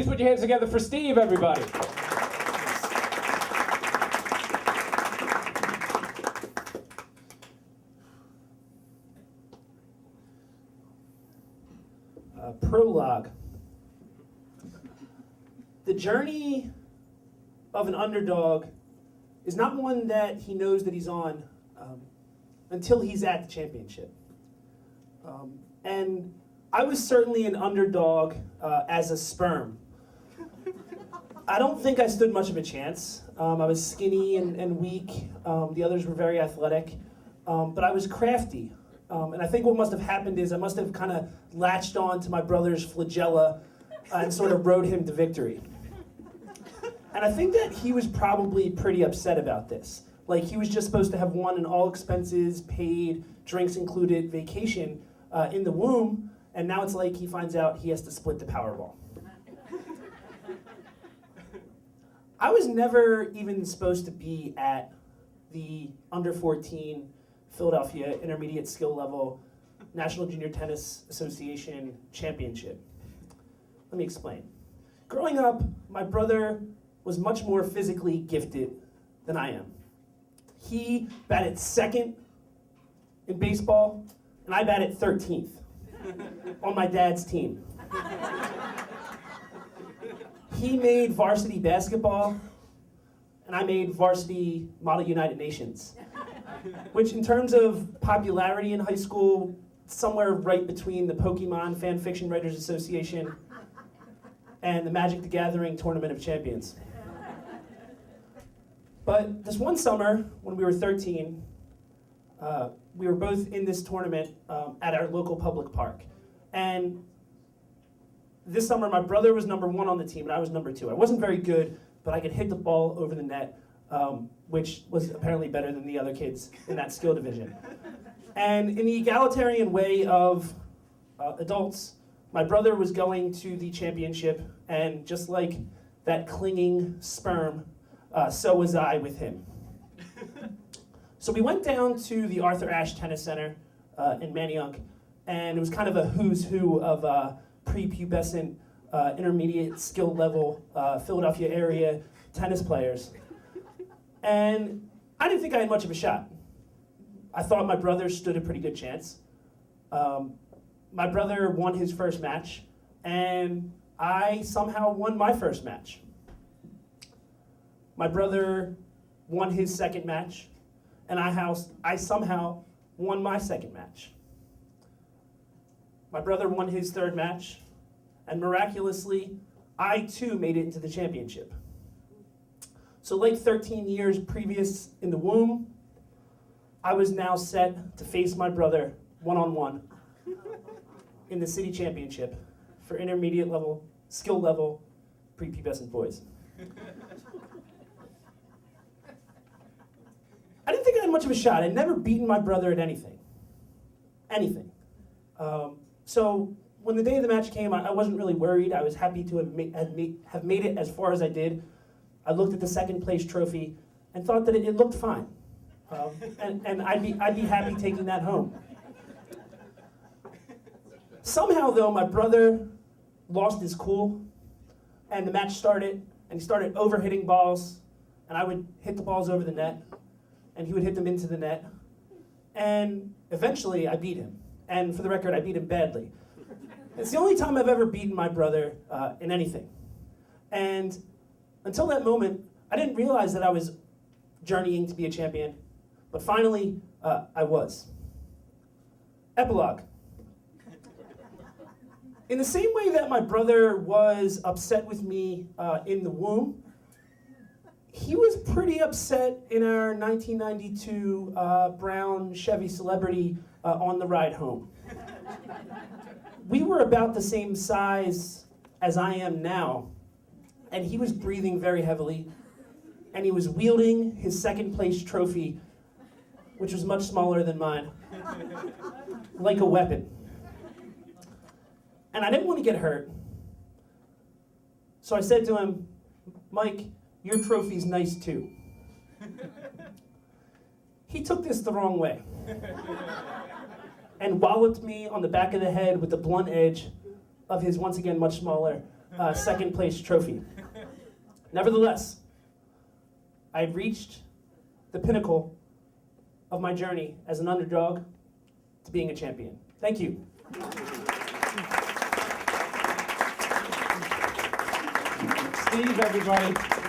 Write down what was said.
Please put your hands together for Steve, everybody. Prologue. The journey of an underdog is not one that he knows that he's on until he's at the championship. And I was certainly an underdog as a sperm. I don't think I stood much of a chance. I was skinny and weak. The others were very athletic. But I was crafty. And I think what must have happened is I must have kind of latched on to my brother's flagella and sort of rode him to victory. And I think that he was probably pretty upset about this. Like, he was just supposed to have won an all expenses paid, drinks included vacation in the womb, and now it's like he finds out he has to split the Powerball. I was never even supposed to be at the under 14 Philadelphia Intermediate Skill Level National Junior Tennis Association Championship. Let me explain. Growing up, my brother was much more physically gifted than I am. He batted second in baseball, and I batted 13th on my dad's team. He made varsity basketball, and I made varsity Model United Nations, which in terms of popularity in high school, somewhere right between the Pokemon Fan Fiction Writers Association and the Magic the Gathering Tournament of Champions. But this one summer, when we were 13, we were both in this tournament at our local public park. And this summer, my brother was number 1 on the team, and I was number 2. I wasn't very good, but I could hit the ball over the net, which was apparently better than the other kids in that skill division. And in the egalitarian way of adults, my brother was going to the championship, and just like that clinging sperm, so was I with him. So we went down to the Arthur Ashe Tennis Center in Manayunk, and it was kind of a who's who of prepubescent, intermediate skill level Philadelphia area tennis players. And I didn't think I had much of a shot. I thought my brother stood a pretty good chance. My brother won his first match, and I somehow won my first match. My brother won his second match, and I somehow won my second match. My brother won his third match, and miraculously, I too made it into the championship. So like 13 years previous in the womb, I was now set to face my brother one-on-one in the city championship for intermediate level, skill level, prepubescent boys. I didn't think I had much of a shot. I'd never beaten my brother at anything. Anything. So when the day of the match came, I wasn't really worried. I was happy to have made it as far as I did. I looked at the second place trophy and thought that it looked fine. And I'd be happy taking that home. Somehow, though, my brother lost his cool, and the match started, and he started overhitting balls, and I would hit the balls over the net, and he would hit them into the net, and eventually I beat him. And for the record, I beat him badly. It's the only time I've ever beaten my brother in anything. And until that moment, I didn't realize that I was journeying to be a champion, but finally, I was. Epilogue. In the same way that my brother was upset with me in the womb, he was pretty upset in our 1992 brown Chevy Celebrity on the ride home. We were about the same size as I am now, and he was breathing very heavily, and he was wielding his second place trophy, which was much smaller than mine, like a weapon. And I didn't want to get hurt. So I said to him, "Mike, your trophy's nice too." He took this the wrong way and walloped me on the back of the head with the blunt edge of his once again much smaller second place trophy. Nevertheless, I reached the pinnacle of my journey as an underdog to being a champion. Thank you. Steve, everybody.